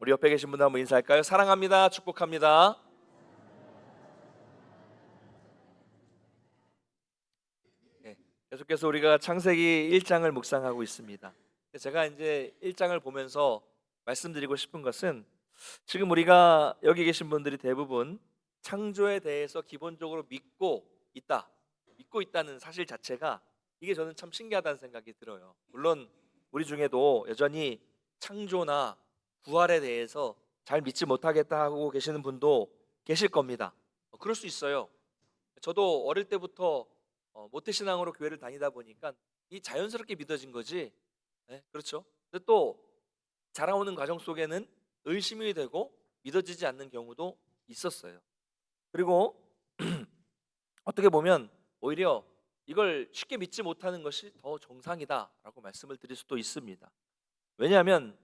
우리 옆에 계신 분들 한번 인사할까요? 사랑합니다. 축복합니다. 네, 계속해서 우리가 창세기 1장을 묵상하고 있습니다. 제가 이제 1장을 보면서 말씀드리고 싶은 것은 지금 우리가 여기 계신 분들이 대부분 창조에 대해서 기본적으로 믿고 있다는 사실 자체가 이게 저는 참 신기하다는 생각이 들어요. 물론 우리 중에도 여전히 창조나 부활에 대해서 잘 믿지 못하겠다 하고 계시는 분도 계실 겁니다. 그럴 수 있어요. 저도 어릴 때부터 모태신앙으로 교회를 다니다 보니까 이 자연스럽게 믿어진 거지. 네, 그렇죠. 근데 또 자라오는 과정 속에는 의심이 되고 믿어지지 않는 경우도 있었어요. 그리고 어떻게 보면 오히려 이걸 쉽게 믿지 못하는 것이 더 정상이다라고 말씀을 드릴 수도 있습니다. 왜냐하면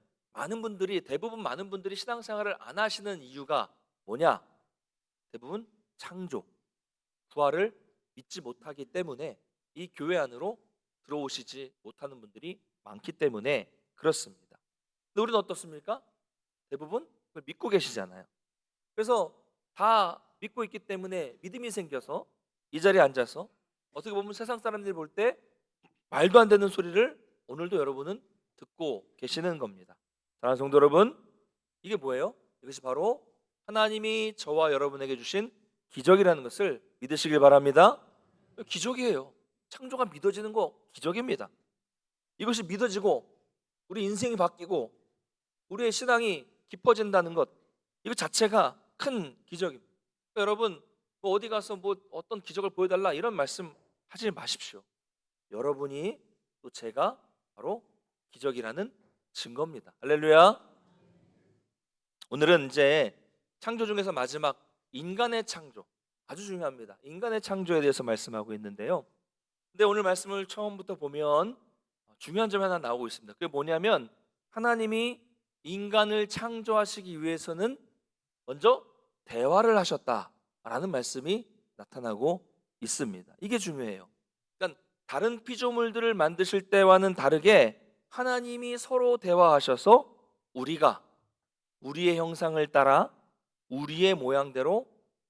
대부분 많은 분들이 신앙생활을 안 하시는 이유가 뭐냐? 대부분 창조, 부활을 믿지 못하기 때문에 이 교회 안으로 들어오시지 못하는 분들이 많기 때문에 그렇습니다. 근데 우리는 어떻습니까? 대부분 그걸 믿고 계시잖아요. 그래서 다 믿고 있기 때문에 믿음이 생겨서 이 자리에 앉아서 어떻게 보면 세상 사람들이 볼 때 말도 안 되는 소리를 오늘도 여러분은 듣고 계시는 겁니다. 사랑하는 성도 여러분, 이게 뭐예요? 이것이 바로 하나님이 저와 여러분에게 주신 기적이라는 것을 믿으시길 바랍니다. 기적이에요. 창조가 믿어지는 거 기적입니다. 이것이 믿어지고 우리 인생이 바뀌고 우리의 신앙이 깊어진다는 것, 이거 자체가 큰 기적입니다. 그러니까 여러분 뭐 어디 가서 뭐 어떤 기적을 보여달라 이런 말씀 하지 마십시오. 여러분이 또 제가 바로 기적이라는 증거입니다. 할렐루야. 오늘은 이제 창조 중에서 마지막 인간의 창조, 아주 중요합니다. 인간의 창조에 대해서 말씀하고 있는데요. 근데 오늘 말씀을 처음부터 보면 중요한 점이 하나 나오고 있습니다. 그게 뭐냐면 하나님이 인간을 창조하시기 위해서는 먼저 대화를 하셨다라는 말씀이 나타나고 있습니다. 이게 중요해요. 그러니까 다른 피조물들을 만드실 때와는 다르게 하나님이 서로 대화하셔서 우리가 우리의 형상을 따라 우리의 모양대로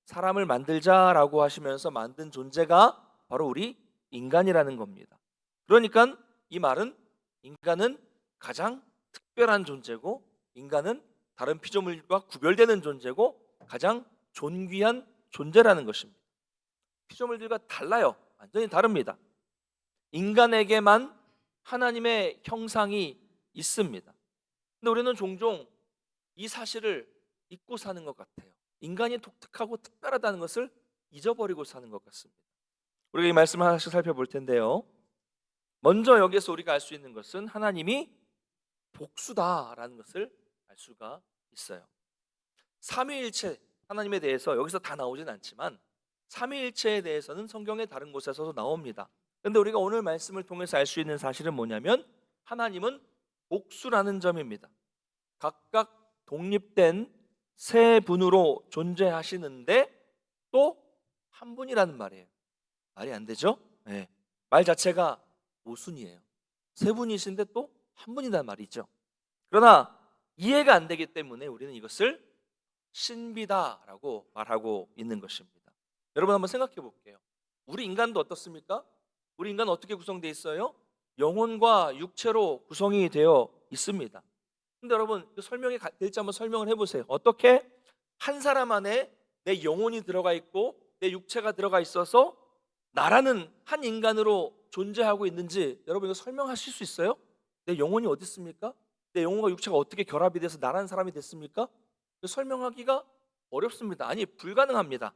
사람을 만들자라고 하시면서 만든 존재가 바로 우리 인간이라는 겁니다. 그러니까 이 말은 인간은 가장 특별한 존재고 인간은 다른 피조물과 구별되는 존재고 가장 존귀한 존재라는 것입니다. 피조물들과 달라요. 완전히 다릅니다. 인간에게만 하나님의 형상이 있습니다. 근데 우리는 종종 이 사실을 잊고 사는 것 같아요. 인간이 독특하고 특별하다는 것을 잊어버리고 사는 것 같습니다. 우리가 이 말씀을 하나씩 살펴볼 텐데요. 먼저 여기서 우리가 알 수 있는 것은 하나님이 복수다라는 것을 알 수가 있어요. 삼위일체 하나님에 대해서 여기서 다 나오진 않지만 삼위일체에 대해서는 성경의 다른 곳에서도 나옵니다. 그런데 우리가 오늘 말씀을 통해서 알 수 있는 사실은 뭐냐면 하나님은 복수라는 점입니다. 각각 독립된 세 분으로 존재하시는데 또 한 분이라는 말이에요. 말이 안 되죠? 네. 말 자체가 모순이에요. 세 분이신데 또 한 분이란 말이죠. 그러나 이해가 안 되기 때문에 우리는 이것을 신비다라고 말하고 있는 것입니다. 여러분 한번 생각해 볼게요. 우리 인간도 어떻습니까? 우리 인간은 어떻게 구성되어 있어요? 영혼과 육체로 구성이 되어 있습니다. 근데 여러분 설명이 될지 한번 설명을 해보세요. 어떻게 한 사람 안에 내 영혼이 들어가 있고 내 육체가 들어가 있어서 나라는 한 인간으로 존재하고 있는지 여러분 이거 설명하실 수 있어요? 내 영혼이 어디 있습니까? 내 영혼과 육체가 어떻게 결합이 돼서 나라는 사람이 됐습니까? 설명하기가 어렵습니다. 아니 불가능합니다.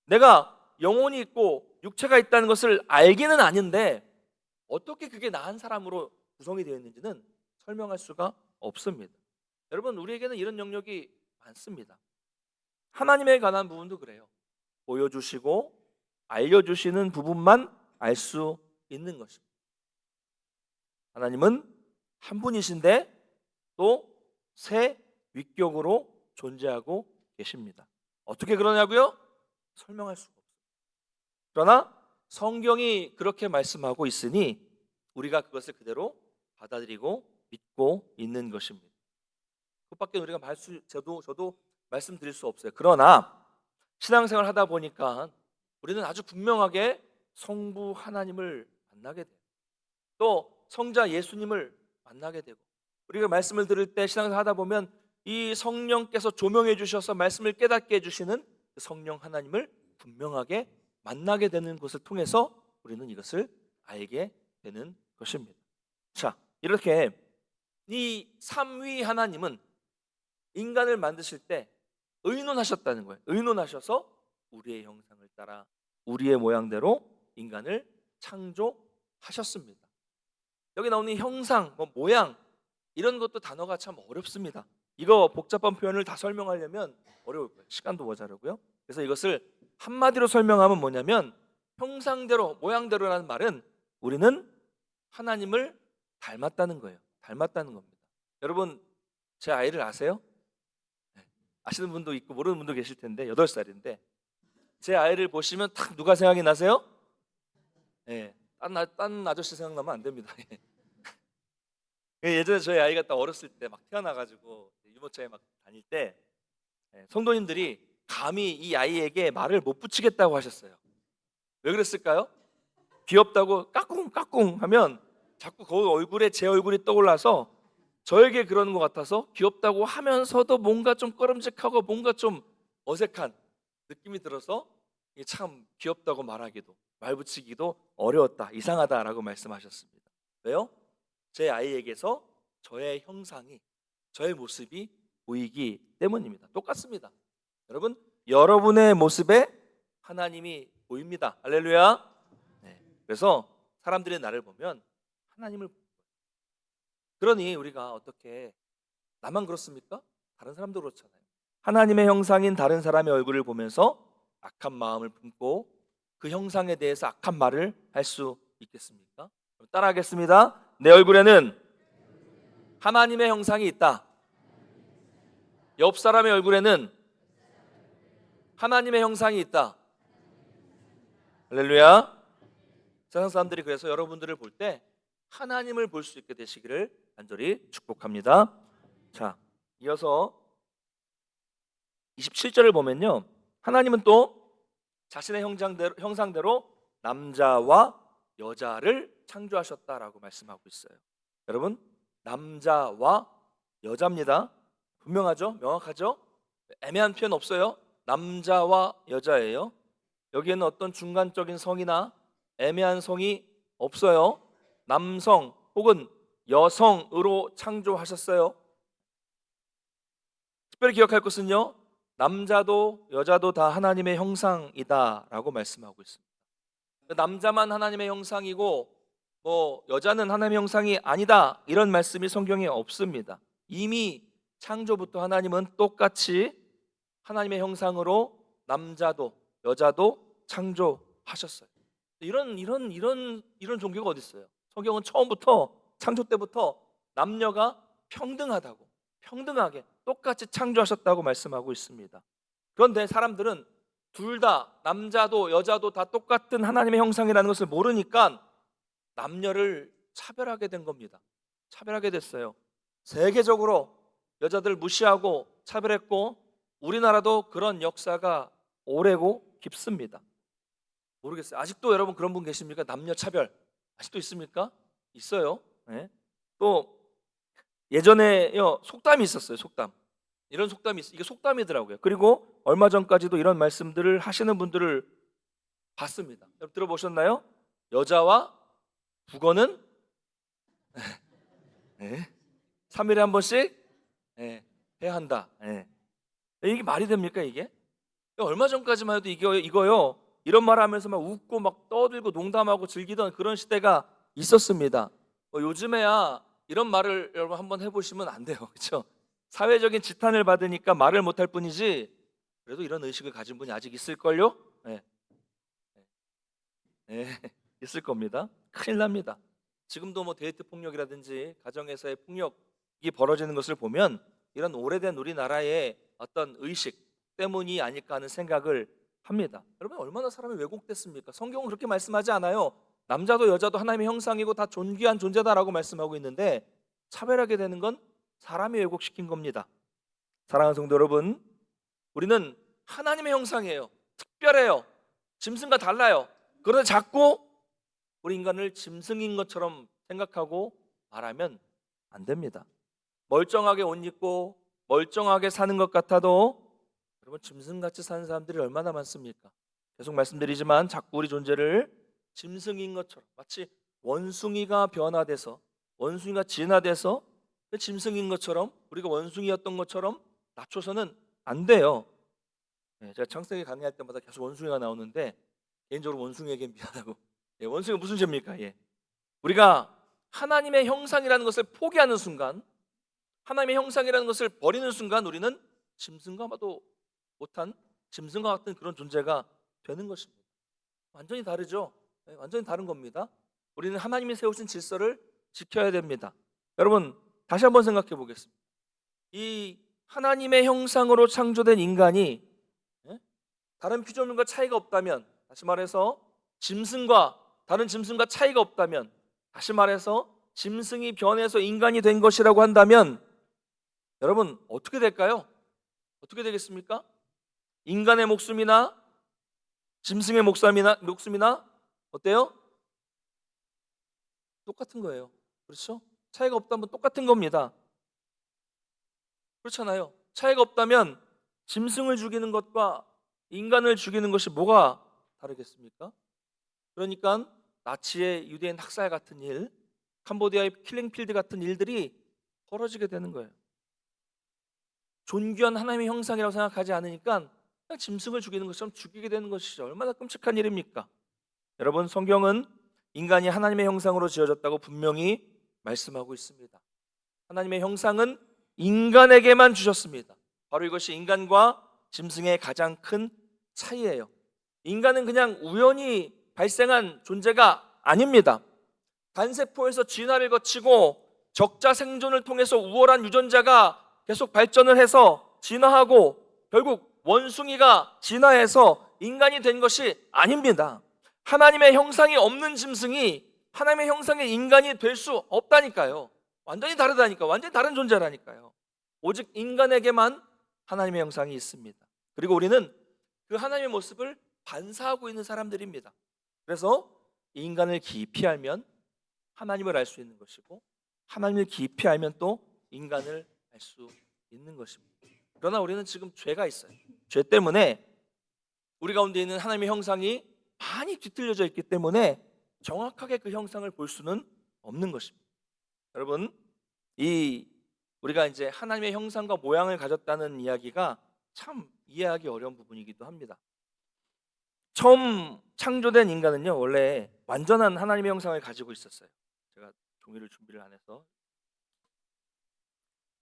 내가 영혼이 있고 육체가 있다는 것을 알기는 아는데 어떻게 그게 나 한 사람으로 구성이 되어 있는지는 설명할 수가 없습니다. 여러분 우리에게는 이런 영역이 많습니다. 하나님에 관한 부분도 그래요. 보여주시고 알려주시는 부분만 알 수 있는 것입니다. 하나님은 한 분이신데 또 세 위격으로 존재하고 계십니다. 어떻게 그러냐고요? 설명할 수가 없어요. 그러나 성경이 그렇게 말씀하고 있으니 우리가 그것을 그대로 받아들이고 믿고 있는 것입니다. 그것밖에 우리가 저도 말씀드릴 수 없어요. 그러나 신앙생활 하다 보니까 우리는 아주 분명하게 성부 하나님을 만나게 돼요. 또 성자 예수님을 만나게 되고, 우리가 말씀을 들을 때 신앙생활 하다 보면 이 성령께서 조명해 주셔서 말씀을 깨닫게 해주시는 그 성령 하나님을 분명하게 만나게 되는 것을 통해서 우리는 이것을 알게 되는 것입니다. 자, 이렇게 이 삼위 하나님은 인간을 만드실 때 의논하셨다는 거예요. 의논하셔서 우리의 형상을 따라 우리의 모양대로 인간을 창조하셨습니다. 여기 나오는 형상, 모양, 이런 것도 단어가 참 어렵습니다. 이거 복잡한 표현을 다 설명하려면 어려울 거예요. 시간도 모자라고요. 그래서 이것을 한마디로 설명하면 뭐냐면, 형상대로, 모양대로라는 말은 우리는 하나님을 닮았다는 거예요. 닮았다는 겁니다. 여러분, 제 아이를 아세요? 아시는 분도 있고 모르는 분도 계실 텐데, 8살인데 제 아이를 보시면 딱 누가 생각이 나세요? 딴 아저씨 생각나면 안 됩니다. 예전에 저희 아이가 딱 어렸을 때 막 태어나가지고 유모차에 막 다닐 때 성도님들이 감히 이 아이에게 말을 못 붙이겠다고 하셨어요. 왜 그랬을까요? 귀엽다고 까꿍까꿍 하면 자꾸 그 얼굴에 제 얼굴이 떠올라서 저에게 그러는 것 같아서 귀엽다고 하면서도 뭔가 좀 꺼름직하고 뭔가 좀 어색한 느낌이 들어서 이게 참 귀엽다고 말하기도, 말 붙이기도 어려웠다, 이상하다라고 말씀하셨습니다. 왜요? 제 아이에게서 저의 형상이, 저의 모습이 보이기 때문입니다. 똑같습니다. 여러분, 여러분의 모습에 하나님이 보입니다. 할렐루야. 그래서 사람들이 나를 보면 하나님을 봅니다. 그러니 우리가 어떻게, 나만 그렇습니까? 다른 사람도 그렇잖아요. 하나님의 형상인 다른 사람의 얼굴을 보면서 악한 마음을 품고 그 형상에 대해서 악한 말을 할 수 있겠습니까? 따라하겠습니다. 내 얼굴에는 하나님의 형상이 있다. 옆 사람의 얼굴에는 하나님의 형상이 있다. 할렐루야. 세상 사람들이 그래서 여러분들을 볼 때 하나님을 볼 수 있게 되시기를 간절히 축복합니다. 자, 이어서 27절을 보면요, 하나님은 또 자신의 형상대로 남자와 여자를 창조하셨다라고 말씀하고 있어요. 여러분, 남자와 여자입니다. 분명하죠? 명확하죠? 애매한 표현 없어요. 남자와 여자예요. 여기에는 어떤 중간적인 성이나 애매한 성이 없어요. 남성 혹은 여성으로 창조하셨어요. 특별히 기억할 것은요, 남자도 여자도 다 하나님의 형상이다라고 말씀하고 있습니다. 남자만 하나님의 형상이고 여자는 하나님의 형상이 아니다, 이런 말씀이 성경에 없습니다. 이미 창조부터 하나님은 똑같이 하나님의 형상으로 남자도 여자도 창조하셨어요. 이런 종교가 어디 있어요? 성경은 처음부터, 창조 때부터 남녀가 평등하게 똑같이 창조하셨다고 말씀하고 있습니다. 그런데 사람들은 둘 다, 남자도 여자도 다 똑같은 하나님의 형상이라는 것을 모르니까 남녀를 차별하게 된 겁니다. 차별하게 됐어요. 세계적으로 여자들 무시하고 차별했고, 우리나라도 그런 역사가 오래고 깊습니다. 모르겠어요. 아직도 여러분 그런 분 계십니까? 남녀 차별 아직도 있습니까? 있어요. 네. 또 예전에요, 속담이 있었어요. 속담. 이런 속담이 이게 속담이더라고요. 그리고 얼마 전까지도 이런 말씀들을 하시는 분들을 봤습니다. 여러분 들어보셨나요? 여자와 북어는 3일에 한 번씩 해야 한다. 이게 말이 됩니까, 이게? 얼마 전까지만 해도 이거요. 이런 말 하면서 막 웃고 막 떠들고 농담하고 즐기던 그런 시대가 있었습니다. 요즘에야 이런 말을 여러분 한번 해보시면 안 돼요. 그렇죠? 사회적인 지탄을 받으니까 말을 못할 뿐이지, 그래도 이런 의식을 가진 분이 아직 있을걸요? 있을 겁니다. 큰일 납니다. 지금도 데이트 폭력이라든지 가정에서의 폭력이 벌어지는 것을 보면 이런 오래된 우리나라의 어떤 의식 때문이 아닐까 하는 생각을 합니다. 여러분, 얼마나 사람이 왜곡됐습니까? 성경은 그렇게 말씀하지 않아요. 남자도 여자도 하나님의 형상이고 다 존귀한 존재다라고 말씀하고 있는데, 차별하게 되는 건 사람이 왜곡시킨 겁니다. 사랑하는 성도 여러분, 우리는 하나님의 형상이에요. 특별해요. 짐승과 달라요. 그런데 자꾸 우리 인간을 짐승인 것처럼 생각하고 말하면 안 됩니다. 멀쩡하게 옷 입고 멀쩡하게 사는 것 같아도 여러분, 짐승같이 사는 사람들이 얼마나 많습니까? 계속 말씀드리지만 자꾸 우리 존재를 짐승인 것처럼, 마치 원숭이가 변화돼서, 원숭이가 진화돼서 그 짐승인 것처럼, 우리가 원숭이였던 것처럼 낮춰서는 안 돼요. 제가 창세기 강의할 때마다 계속 원숭이가 나오는데 개인적으로 원숭이에게 미안하고, 원숭이가 무슨 죄입니까? 우리가 하나님의 형상이라는 것을 포기하는 순간, 하나님의 형상이라는 것을 버리는 순간 우리는 짐승과 봐도 못한, 짐승과 같은 그런 존재가 되는 것입니다. 완전히 다르죠. 완전히 다른 겁니다. 우리는 하나님이 세우신 질서를 지켜야 됩니다. 여러분, 다시 한번 생각해 보겠습니다. 이 하나님의 형상으로 창조된 인간이 다른 피조물과 차이가 없다면, 다시 말해서 다른 짐승과 차이가 없다면, 다시 말해서 짐승이 변해서 인간이 된 것이라고 한다면 여러분, 어떻게 될까요? 어떻게 되겠습니까? 인간의 목숨이나 짐승의 목숨이나 어때요? 똑같은 거예요. 그렇죠? 차이가 없다면 똑같은 겁니다. 그렇잖아요. 차이가 없다면 짐승을 죽이는 것과 인간을 죽이는 것이 뭐가 다르겠습니까? 그러니까 나치의 유대인 학살 같은 일, 캄보디아의 킬링필드 같은 일들이 벌어지게 되는 거예요. 존귀한 하나님의 형상이라고 생각하지 않으니까 그냥 짐승을 죽이는 것처럼 죽이게 되는 것이죠. 얼마나 끔찍한 일입니까? 여러분, 성경은 인간이 하나님의 형상으로 지어졌다고 분명히 말씀하고 있습니다. 하나님의 형상은 인간에게만 주셨습니다. 바로 이것이 인간과 짐승의 가장 큰 차이예요. 인간은 그냥 우연히 발생한 존재가 아닙니다. 단세포에서 진화를 거치고 적자 생존을 통해서 우월한 유전자가 계속 발전을 해서 진화하고 결국 원숭이가 진화해서 인간이 된 것이 아닙니다. 하나님의 형상이 없는 짐승이 하나님의 형상의 인간이 될 수 없다니까요. 완전히 다르다니까. 완전히 다른 존재라니까요. 오직 인간에게만 하나님의 형상이 있습니다. 그리고 우리는 그 하나님의 모습을 반사하고 있는 사람들입니다. 그래서 인간을 깊이 알면 하나님을 알 수 있는 것이고, 하나님을 깊이 알면 또 인간을 알 수 있는 것입니다. 그러나 우리는 지금 죄가 있어요. 죄 때문에 우리 가운데 있는 하나님의 형상이 많이 뒤틀려져 있기 때문에 정확하게 그 형상을 볼 수는 없는 것입니다. 여러분, 우리가 이제 하나님의 형상과 모양을 가졌다는 이야기가 참 이해하기 어려운 부분이기도 합니다. 처음 창조된 인간은요, 원래 완전한 하나님의 형상을 가지고 있었어요. 제가 종이를 준비를 안 해서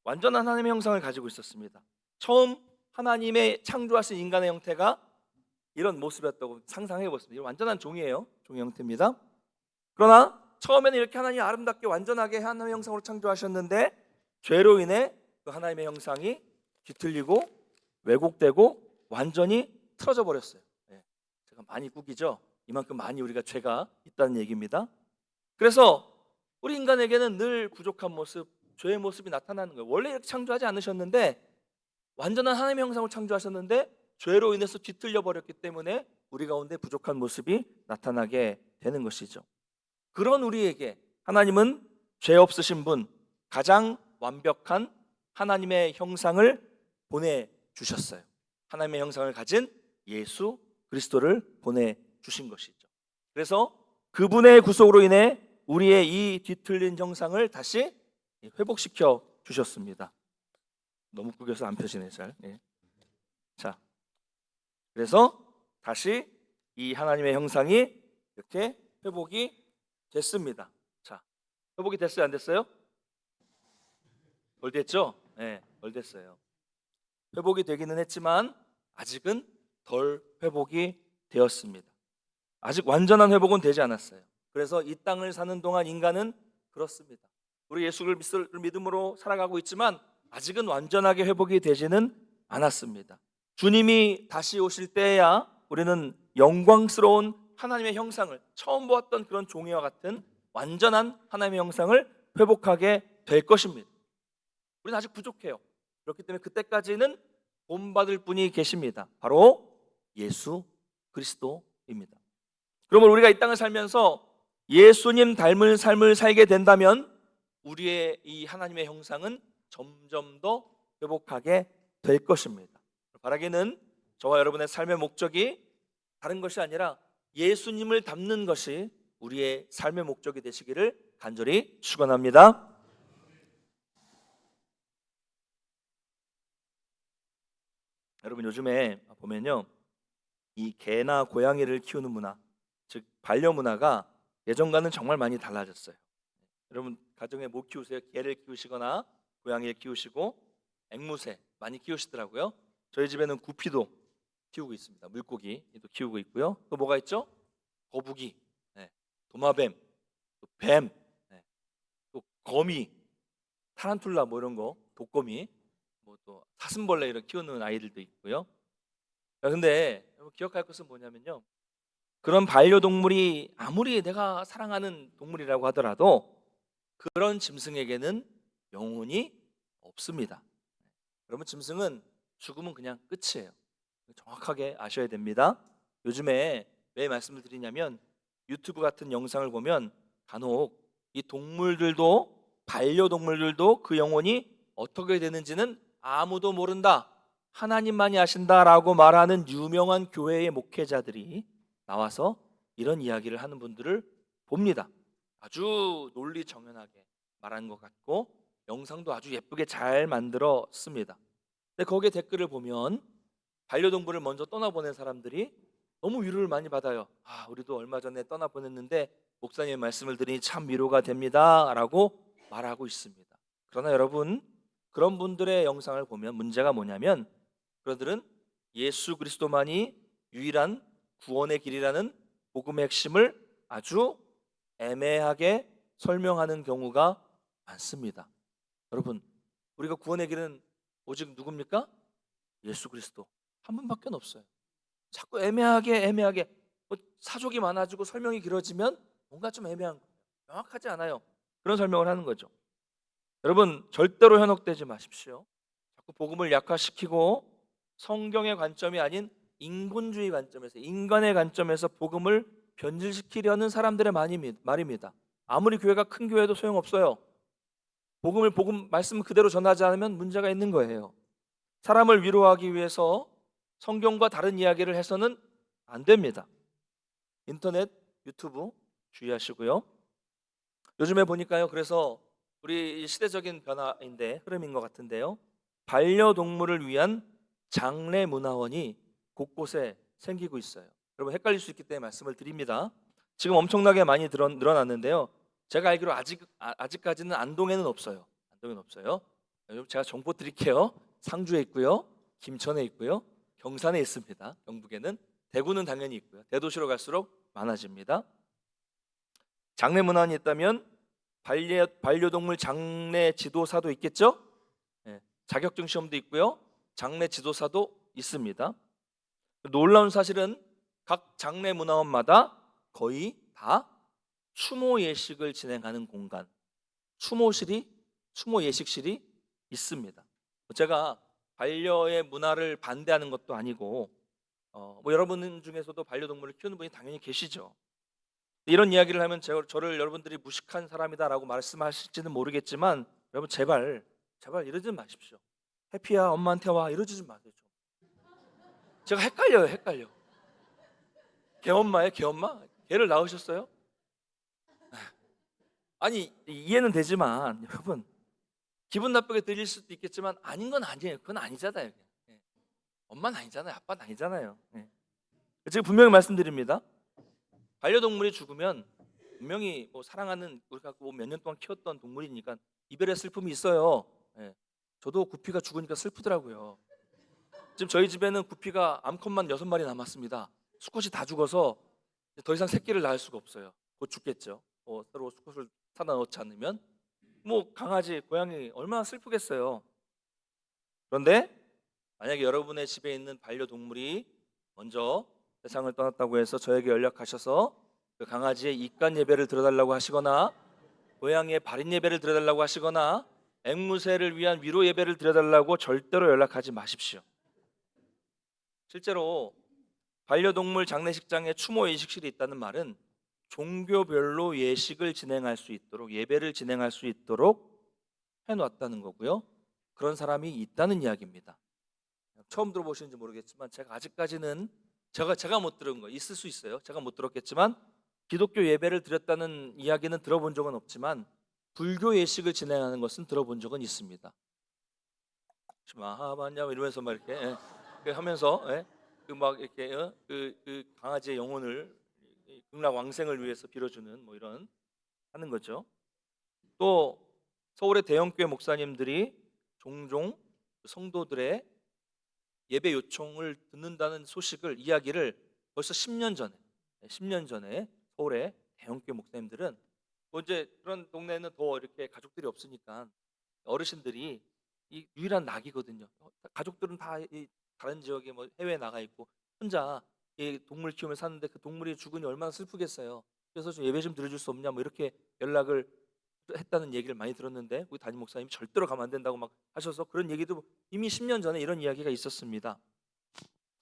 완전한 하나님의 형상을 가지고 있었습니다. 처음 하나님의 창조하신 인간의 형태가 이런 모습이었다고 상상해 보습니다. 이건 완전한 종이에요. 종이 형태입니다. 그러나 처음에는 이렇게 하나님이 아름답게 완전하게 하나님의 형상으로 창조하셨는데 죄로 인해 그 하나님의 형상이 뒤틀리고 왜곡되고 완전히 틀어져 버렸어요. 제가 많이 구기죠. 이만큼 많이 우리가 죄가 있다는 얘기입니다. 그래서 우리 인간에게는 늘 부족한 모습, 죄의 모습이 나타나는 거예요. 원래 이렇게 창조하지 않으셨는데, 완전한 하나님의 형상을 창조하셨는데 죄로 인해서 뒤틀려 버렸기 때문에 우리 가운데 부족한 모습이 나타나게 되는 것이죠. 그런 우리에게 하나님은 죄 없으신 분, 가장 완벽한 하나님의 형상을 보내주셨어요. 하나님의 형상을 가진 예수 그리스도를 보내주신 것이죠. 그래서 그분의 구속으로 인해 우리의 이 뒤틀린 형상을 다시 회복시켜 주셨습니다. 너무 구겨서 안 펴지네 잘. 자, 그래서 다시 이 하나님의 형상이 이렇게 회복이 됐습니다. 자, 회복이 됐어요, 안 됐어요? 덜 됐죠? 네, 덜 됐어요. 회복이 되기는 했지만 아직은 덜 회복이 되었습니다. 아직 완전한 회복은 되지 않았어요. 그래서 이 땅을 사는 동안 인간은 그렇습니다. 우리 예수를 믿음으로 살아가고 있지만 아직은 완전하게 회복이 되지는 않았습니다. 주님이 다시 오실 때야 우리는 영광스러운 하나님의 형상을, 처음 보았던 그런 종이와 같은 완전한 하나님의 형상을 회복하게 될 것입니다. 우리는 아직 부족해요. 그렇기 때문에 그때까지는 본받을 분이 계십니다. 바로 예수 그리스도입니다. 그러면 우리가 이 땅을 살면서 예수님 닮은 삶을 살게 된다면 우리의 이 하나님의 형상은 점점 더 회복하게 될 것입니다. 바라기는 저와 여러분의 삶의 목적이 다른 것이 아니라 예수님을 닮는 것이 우리의 삶의 목적이 되시기를 간절히 축원합니다. 여러분 요즘에 보면요, 이 개나 고양이를 키우는 문화, 즉 반려 문화가 예전과는 정말 많이 달라졌어요. 여러분 가정에 뭐 키우세요? 개를 키우시거나 고양이를 키우시고 앵무새 많이 키우시더라고요. 저희 집에는 구피도 키우고 있습니다. 물고기도 키우고 있고요. 또 뭐가 있죠? 거북이, 네, 도마뱀, 또 뱀, 네, 또 거미, 타란툴라 뭐 이런 거, 독거미, 뭐 또 사슴벌레 이런 키우는 아이들도 있고요. 근데 기억할 것은 뭐냐면요, 그런 반려동물이 아무리 내가 사랑하는 동물이라고 하더라도 그런 짐승에게는 영혼이 없습니다. 여러분 짐승은 죽으면 그냥 끝이에요. 정확하게 아셔야 됩니다. 요즘에 왜 말씀을 드리냐면 유튜브 같은 영상을 보면 간혹 이 동물들도, 반려동물들도 그 영혼이 어떻게 되는지는 아무도 모른다, 하나님만이 아신다라고 말하는 유명한 교회의 목회자들이 나와서 이런 이야기를 하는 분들을 봅니다. 아주 논리 정연하게 말한 것 같고 영상도 아주 예쁘게 잘 만들었습니다. 근데 거기에 댓글을 보면 반려동물을 먼저 떠나보낸 사람들이 너무 위로를 많이 받아요. 우리도 얼마 전에 떠나보냈는데 목사님의 말씀을 들으니 참 위로가 됩니다 라고 말하고 있습니다. 그러나 여러분, 그런 분들의 영상을 보면 문제가 뭐냐면 그들은 예수 그리스도만이 유일한 구원의 길이라는 복음의 핵심을 아주 애매하게 설명하는 경우가 많습니다. 여러분, 우리가 구원의 길은 오직 누굽니까? 예수 그리스도 한 분밖에 없어요. 자꾸 애매하게 뭐 사족이 많아지고 설명이 길어지면 뭔가 좀 애매한 거예요. 명확하지 않아요. 그런 설명을 하는 거죠. 여러분 절대로 현혹되지 마십시오. 자꾸 복음을 약화시키고 성경의 관점이 아닌 인본주의 관점에서, 인간의 관점에서 복음을 변질시키려는 사람들의 말입니다. 아무리 교회가 큰 교회도 소용없어요. 복음 말씀 그대로 전하지 않으면 문제가 있는 거예요. 사람을 위로하기 위해서 성경과 다른 이야기를 해서는 안 됩니다. 인터넷, 유튜브 주의하시고요. 요즘에 보니까요, 그래서 우리 시대적인 변화인데 흐름인 것 같은데요, 반려동물을 위한 장례 문화원이 곳곳에 생기고 있어요. 여러분 헷갈릴 수 있기 때문에 말씀을 드립니다. 지금 엄청나게 많이 늘어났는데요, 제가 알기로 아직까지는 안동에는 없어요. 안동에는 없어요. 여러분 제가 정보 드릴게요. 상주에 있고요, 김천에 있고요, 경산에 있습니다. 경북에는, 대구는 당연히 있고요. 대도시로 갈수록 많아집니다. 장례 문화원이 있다면 반려동물 장례 지도사도 있겠죠? 네, 자격증 시험도 있고요, 장례 지도사도 있습니다. 놀라운 사실은 각 장례 문화원마다 거의 다 추모 예식을 진행하는 공간, 추모 예식실이 있습니다. 제가 반려의 문화를 반대하는 것도 아니고 뭐 여러분 중에서도 반려동물을 키우는 분이 당연히 계시죠. 이런 이야기를 하면 저를 여러분들이 무식한 사람이다라고 말씀하실지는 모르겠지만 여러분 제발 이러지 마십시오. 해피야 엄마한테 와 이러지 좀 마세요. 제가 헷갈려. 개엄마예요? 개엄마? 개를 낳으셨어요? 아니 이해는 되지만 여러분 기분 나쁘게 들릴 수도 있겠지만 아닌 건 아니에요. 그건 아니잖아요. 예. 엄마는 아니잖아요. 아빠는 아니잖아요. 예. 지금 분명히 말씀드립니다. 반려동물이 죽으면 분명히 뭐 사랑하는 우리가 뭐 몇 년 동안 키웠던 동물이니까 이별의 슬픔이 있어요. 예. 저도 구피가 죽으니까 슬프더라고요. 지금 저희 집에는 구피가 암컷만 6마리 남았습니다. 수컷이 다 죽어서 더 이상 새끼를 낳을 수가 없어요. 곧 죽겠죠. 새로 수컷을 사다 넣지 않으면. 뭐 강아지, 고양이 얼마나 슬프겠어요. 그런데 만약에 여러분의 집에 있는 반려동물이 먼저 세상을 떠났다고 해서 저에게 연락하셔서 그 강아지의 입간 예배를 드려달라고 하시거나 고양이의 발인 예배를 드려달라고 하시거나 앵무새를 위한 위로 예배를 드려달라고 절대로 연락하지 마십시오. 실제로 반려동물 장례식장에 추모 예식실이 있다는 말은 종교별로 예식을 진행할 수 있도록, 예배를 진행할 수 있도록 해놨다는 거고요. 그런 사람이 있다는 이야기입니다. 처음 들어보시는지 모르겠지만 제가 아직까지는 제가 못 들은 거 있을 수 있어요. 제가 못 들었겠지만 기독교 예배를 드렸다는 이야기는 들어본 적은 없지만 불교 예식을 진행하는 것은 들어본 적은 있습니다. 마하반야 이러면서 막 이렇게 하면서 그 막 이렇게 그 강아지의 영혼을 극락왕생을 위해서 빌어주는 뭐 이런 하는 거죠. 또 서울의 대형교회 목사님들이 종종 성도들의 예배 요청을 듣는다는 이야기를 벌써 10년 전에 서울의 대형교회 목사님들은 뭐 이제 그런 동네에는 더 이렇게 가족들이 없으니까 어르신들이 이 유일한 낙이거든요. 가족들은 다 다른 지역에 뭐 해외에 나가 있고 혼자 이 동물 키우며 사는데 그 동물이 죽으니 얼마나 슬프겠어요. 그래서 좀 예배 좀 드려줄 수 없냐 뭐 이렇게 연락을 했다는 얘기를 많이 들었는데 우리 담임 목사님이 절대로 가면 안 된다고 막 하셔서 그런 얘기도 이미 10년 전에 이런 이야기가 있었습니다.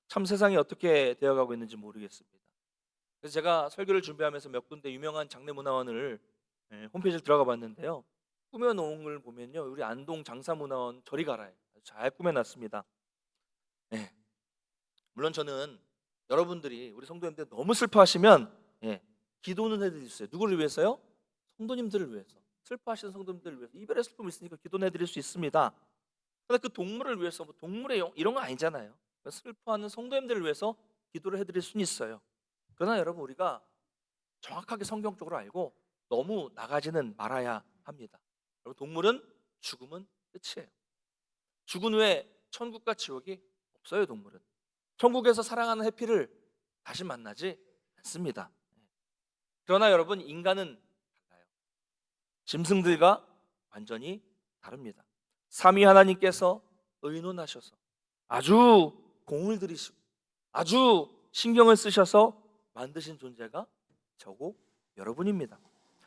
참 세상이 어떻게 되어가고 있는지 모르겠습니다. 그래서 제가 설교를 준비하면서 몇 군데 유명한 장례문화원을 홈페이지를 들어가 봤는데요. 꾸며놓은 걸 보면요, 우리 안동 장사문화원 저리 가라요. 잘 꾸며놨습니다. 네. 물론 저는 여러분들이 우리 성도님들 너무 슬퍼하시면 기도는 해드릴 수 있어요. 누구를 위해서요? 성도님들을 위해서. 슬퍼하시는 성도님들을 위해서. 이별의 슬픔이 있으니까 기도는 해드릴 수 있습니다. 그런데 그 동물을 위해서 뭐 동물의 영 이런 거 아니잖아요. 슬퍼하는 성도님들을 위해서 기도를 해드릴 수는 있어요. 그러나 여러분 우리가 정확하게 성경적으로 알고 너무 나가지는 말아야 합니다. 여러분 동물은 죽으면 끝이에요. 죽은 후에 천국과 지옥이 없어요. 동물은 천국에서 사랑하는 해피를 다시 만나지 않습니다. 그러나 여러분 인간은 달라요. 짐승들과 완전히 다릅니다. 삼위 하나님께서 의논하셔서 아주 공을 들이시고 아주 신경을 쓰셔서 만드신 존재가 저고 여러분입니다.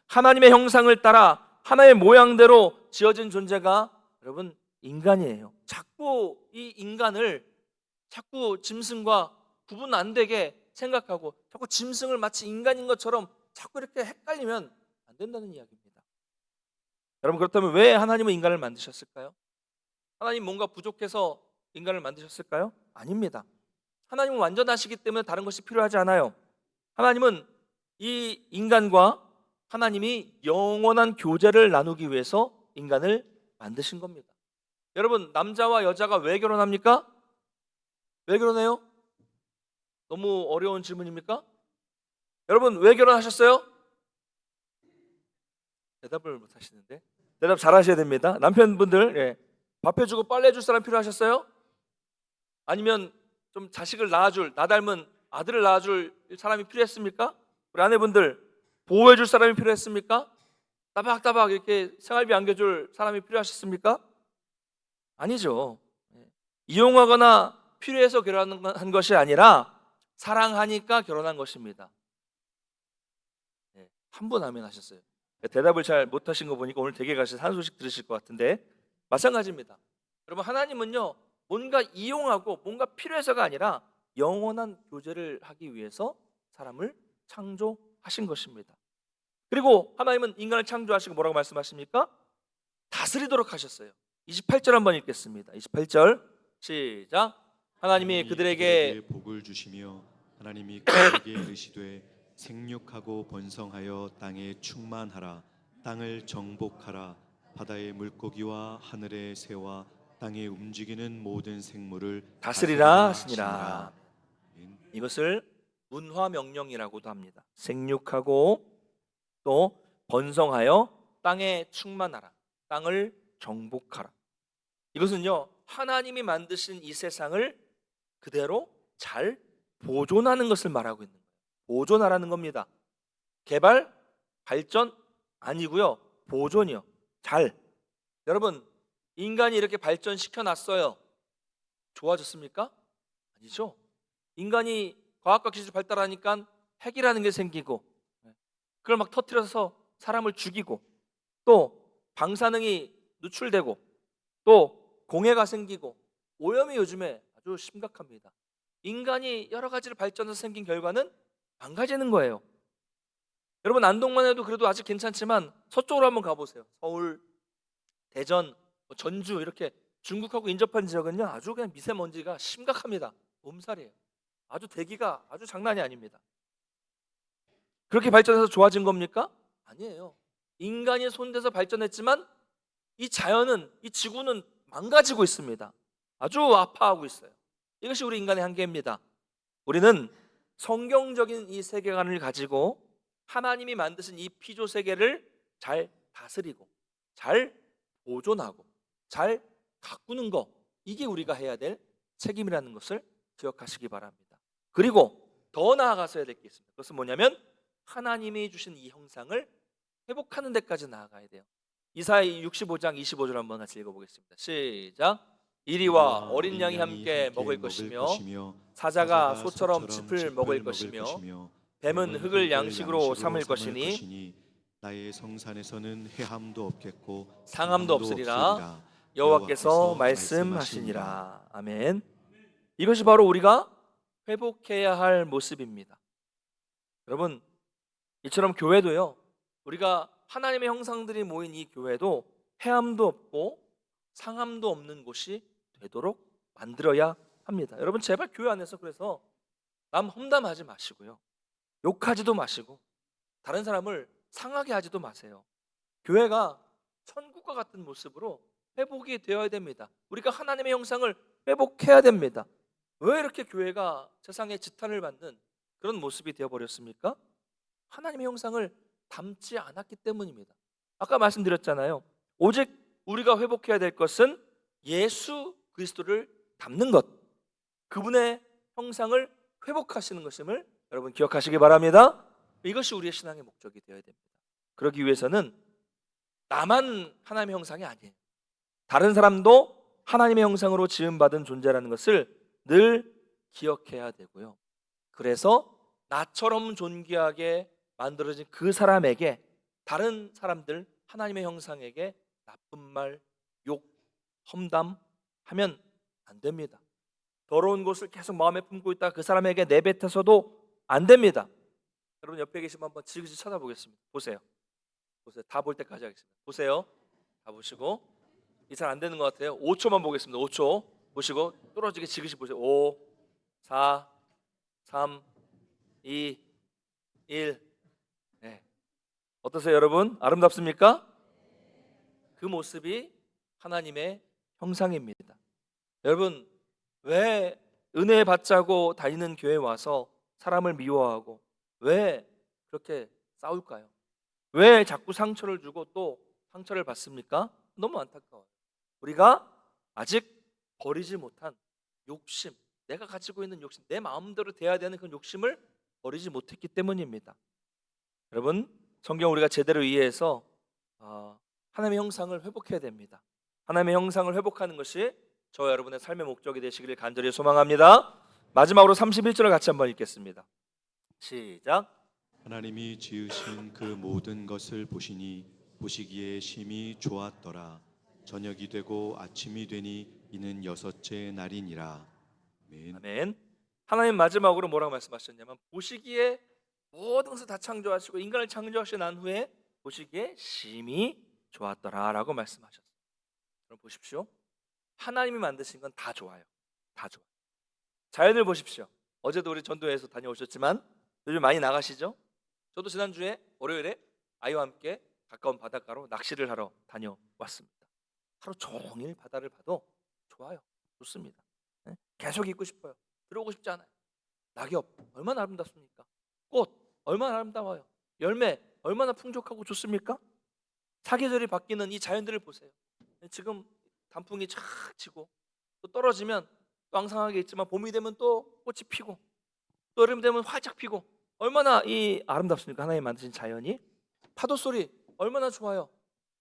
하나님의 형상을 따라 하나의 모양대로 지어진 존재가 여러분 인간이에요. 자꾸 이 인간을 자꾸 짐승과 구분 안 되게 생각하고 자꾸 짐승을 마치 인간인 것처럼 자꾸 이렇게 헷갈리면 안 된다는 이야기입니다. 여러분 그렇다면 왜 하나님은 인간을 만드셨을까요? 하나님 뭔가 부족해서 인간을 만드셨을까요? 아닙니다. 하나님은 완전하시기 때문에 다른 것이 필요하지 않아요. 하나님은 이 인간과 하나님이 영원한 교제를 나누기 위해서 인간을 만드신 겁니다. 여러분 남자와 여자가 왜 결혼합니까? 왜 결혼해요? 너무 어려운 질문입니까? 여러분 왜 결혼하셨어요? 대답을 못 하시는데 대답 잘 하셔야 됩니다. 남편분들 밥 해주고 빨래 해줄 사람 필요하셨어요? 아니면 좀 자식을 낳아줄 나 닮은 아들을 낳아줄 사람이 필요했습니까? 우리 아내분들 보호해줄 사람이 필요했습니까? 따박따박 이렇게 생활비 안겨줄 사람이 필요하셨습니까? 아니죠. 이용하거나 필요해서 결혼한 것이 아니라 사랑하니까 결혼한 것입니다. 한 분 아멘 하셨어요. 대답을 잘 못하신 거 보니까 오늘 댁에 가서 한 소식 들으실 것 같은데 마찬가지입니다. 여러분 하나님은요 뭔가 이용하고 뭔가 필요해서가 아니라 영원한 교제를 하기 위해서 사람을 창조하신 것입니다. 그리고 하나님은 인간을 창조하시고 뭐라고 말씀하십니까? 다스리도록 하셨어요. 28절 한번 읽겠습니다. 28절 시작. 하나님이 그들에게 복을 주시며 하나님이 그들에게 이르시되 생육하고 번성하여 땅에 충만하라. 땅을 정복하라. 바다의 물고기와 하늘의 새와 땅에 움직이는 모든 생물을 다스리라 하시니라. 이것을 문화명령이라고도 합니다. 생육하고 또 번성하여 땅에 충만하라. 땅을 정복하라. 이것은요 하나님이 만드신 이 세상을 그대로 잘 보존하는 것을 말하고 있는 거예요. 보존하라는 겁니다. 개발, 발전 아니고요. 보존이요. 잘. 여러분 인간이 이렇게 발전시켜 놨어요. 좋아졌습니까? 아니죠. 인간이 과학과 기술이 발달하니까 핵이라는 게 생기고 그걸 막 터뜨려서 사람을 죽이고 또 방사능이 누출되고 또 공해가 생기고 오염이 요즘에 아주 심각합니다. 인간이 여러 가지를 발전해서 생긴 결과는 망가지는 거예요. 여러분 안동만 해도 그래도 아직 괜찮지만 서쪽으로 한번 가보세요. 서울, 대전, 전주 이렇게 중국하고 인접한 지역은요 아주 그냥 미세먼지가 심각합니다. 몸살이에요. 아주 대기가 아주 장난이 아닙니다. 그렇게 발전해서 좋아진 겁니까? 아니에요. 인간이 손대서 발전했지만 이 자연은, 이 지구는 망가지고 있습니다. 아주 아파하고 있어요. 이것이 우리 인간의 한계입니다. 우리는 성경적인 이 세계관을 가지고 하나님이 만드신 이 피조 세계를 잘 다스리고 잘 보존하고 잘 가꾸는 거, 이게 우리가 해야 될 책임이라는 것을 기억하시기 바랍니다. 그리고 더 나아가서 해야 될 게 있습니다. 그것은 뭐냐면 하나님이 주신 이 형상을 회복하는 데까지 나아가야 돼요. 이사야 65장 25절 한번 같이 읽어보겠습니다. 시작. 이리와 어린 양이 함께 먹을 것이며 사자가 소처럼 짚을 먹을 것이며 뱀은 흙을 양식으로 삼을 것이니 나의 성산에서는 해함도 없겠고 상함도 없으리라. 여호와께서 말씀하시니라. 아멘. 이것이 바로 우리가 회복해야 할 모습입니다. 여러분, 이처럼 교회도요, 우리가 하나님의 형상들이 모인 이 교회도 해함도 없고 상함도 없는 곳이 되도록 만들어야 합니다. 여러분 제발 교회 안에서 그래서 남 험담하지 마시고요, 욕하지도 마시고 다른 사람을 상하게 하지도 마세요. 교회가 천국과 같은 모습으로 회복이 되어야 됩니다. 우리가 하나님의 형상을 회복해야 됩니다. 왜 이렇게 교회가 세상의 지탄을 받는 그런 모습이 되어버렸습니까? 하나님의 형상을 담지 않았기 때문입니다. 아까 말씀드렸잖아요. 오직 우리가 회복해야 될 것은 예수 그리스도를 담는 것, 그분의 형상을 회복하시는 것임을 여러분 기억하시기 바랍니다. 이것이 우리의 신앙의 목적이 되어야 됩니다. 그러기 위해서는 나만 하나님의 형상이 아니에요. 다른 사람도 하나님의 형상으로 지음받은 존재라는 것을 늘 기억해야 되고요. 그래서 나처럼 존귀하게 만들어진 그 사람에게, 다른 사람들 하나님의 형상에게 나쁜 말, 욕, 험담하면 안 됩니다. 더러운 것을 계속 마음에 품고 있다가 그 사람에게 내뱉어서도 안 됩니다. 여러분 옆에 계시면 한번 지그시 쳐다보겠습니다. 보세요. 다 볼 때까지 하겠습니다. 보세요. 다 보시고, 이 잘 안 되는 것 같아요. 5초만 보겠습니다. 5초 보시고 뚫어지게 지그시 보세요. 5, 4, 3, 2, 1. 네. 어떠세요 여러분? 아름답습니까? 그 모습이 하나님의 형상입니다. 여러분 왜 은혜 받자고 다니는 교회 와서 사람을 미워하고 왜 그렇게 싸울까요? 왜 자꾸 상처를 주고 또 상처를 받습니까? 너무 안타까워요. 우리가 아직 버리지 못한 욕심, 내가 가지고 있는 욕심, 내 마음대로 돼야 되는 그 욕심을 버리지 못했기 때문입니다. 여러분 성경 우리가 제대로 이해해서 하나님의 형상을 회복해야 됩니다. 하나님의 형상을 회복하는 것이 저와 여러분의 삶의 목적이 되시기를 간절히 소망합니다. 마지막으로 31절을 같이 한번 읽겠습니다. 시작. 하나님이 지으신 그 모든 것을 보시니 보시기에 심히 좋았더라. 저녁이 되고 아침이 되니 이는 여섯째 날이니라. 아멘. 아멘. 하나님 마지막으로 뭐라고 말씀하셨냐면 보시기에 모든 것을 다 창조하시고 인간을 창조하신 난 후에 보시기에 심히 좋았더라라고 말씀하셨어요. 그럼 보십시오. 하나님이 만드신 건 다 좋아요. 다 좋아요. 자연을 보십시오. 어제도 우리 전도회에서 다녀오셨지만 요즘 많이 나가시죠? 저도 지난주에 월요일에 아이와 함께 가까운 바닷가로 낚시를 하러 다녀왔습니다. 하루 종일 바다를 봐도 좋아요. 좋습니다. 계속 있고 싶어요. 들어오고 싶지 않아요. 낙엽 얼마나 아름답습니까? 꽃 얼마나 아름다워요. 열매 얼마나 풍족하고 좋습니까? 사계절이 바뀌는 이 자연들을 보세요. 지금 단풍이 착 지고 또 떨어지면 또 앙상하게 있지만 봄이 되면 또 꽃이 피고 또 여름 되면 활짝 피고 얼마나 이 아름답습니까? 하나님 만드신 자연이. 파도 소리 얼마나 좋아요.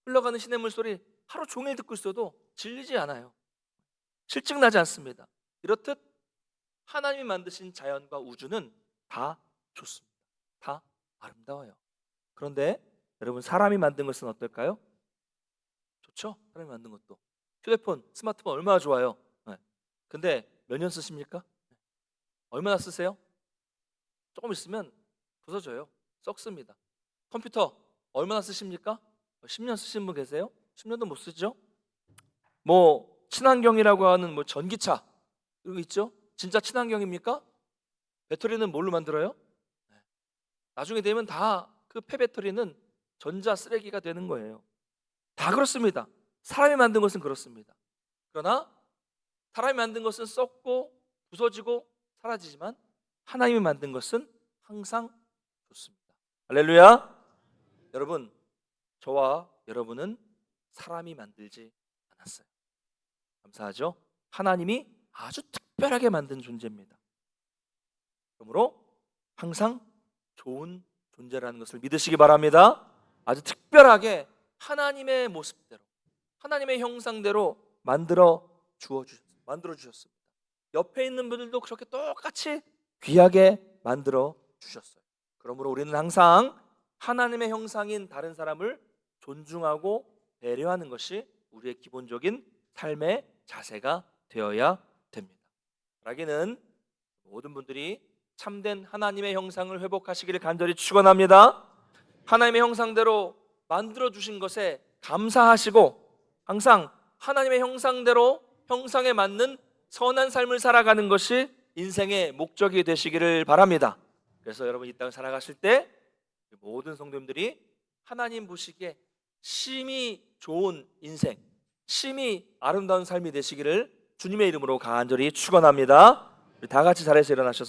흘러가는 시냇물 소리 하루 종일 듣고 있어도 질리지 않아요. 실증나지 않습니다. 이렇듯 하나님이 만드신 자연과 우주는 다 좋습니다. 다 아름다워요. 그런데 여러분 사람이 만든 것은 어떨까요? 좋죠? 사람이 만든 것도. 휴대폰, 스마트폰 얼마나 좋아요. 네. 근데 몇 년 쓰십니까? 얼마나 쓰세요? 조금 있으면 부서져요. 썩습니다. 컴퓨터 얼마나 쓰십니까? 10년 쓰시는 분 계세요? 10년도 못 쓰죠? 뭐 친환경이라고 하는 뭐 전기차 이런 거 있죠? 진짜 친환경입니까? 배터리는 뭘로 만들어요? 나중에 되면 다 그 폐배터리는 전자 쓰레기가 되는 거예요. 다 그렇습니다. 사람이 만든 것은 그렇습니다. 그러나 사람이 만든 것은 썩고 부서지고 사라지지만 하나님이 만든 것은 항상 좋습니다. 할렐루야. 여러분, 저와 여러분은 사람이 만들지 않았어요. 감사하죠? 하나님이 아주 특별하게 만든 존재입니다. 그러므로 항상 좋은 존재라는 것을 믿으시기 바랍니다. 아주 특별하게 하나님의 모습대로, 하나님의 형상대로 만들어 주셨습니다. 옆에 있는 분들도 그렇게 똑같이 귀하게 만들어 주셨어요. 그러므로 우리는 항상 하나님의 형상인 다른 사람을 존중하고 배려하는 것이 우리의 기본적인 삶의 자세가 되어야 됩니다. 바라기는 모든 분들이 참된 하나님의 형상을 회복하시기를 간절히 축원합니다. 하나님의 형상대로 만들어 주신 것에 감사하시고 항상 하나님의 형상대로 형상에 맞는 선한 삶을 살아가는 것이 인생의 목적이 되시기를 바랍니다. 그래서 여러분 이 땅을 살아가실 때 모든 성도님들이 하나님 보시기에 심히 좋은 인생, 심히 아름다운 삶이 되시기를 주님의 이름으로 간절히 축원합니다. 우리 다 같이 자리에서 일어나셔서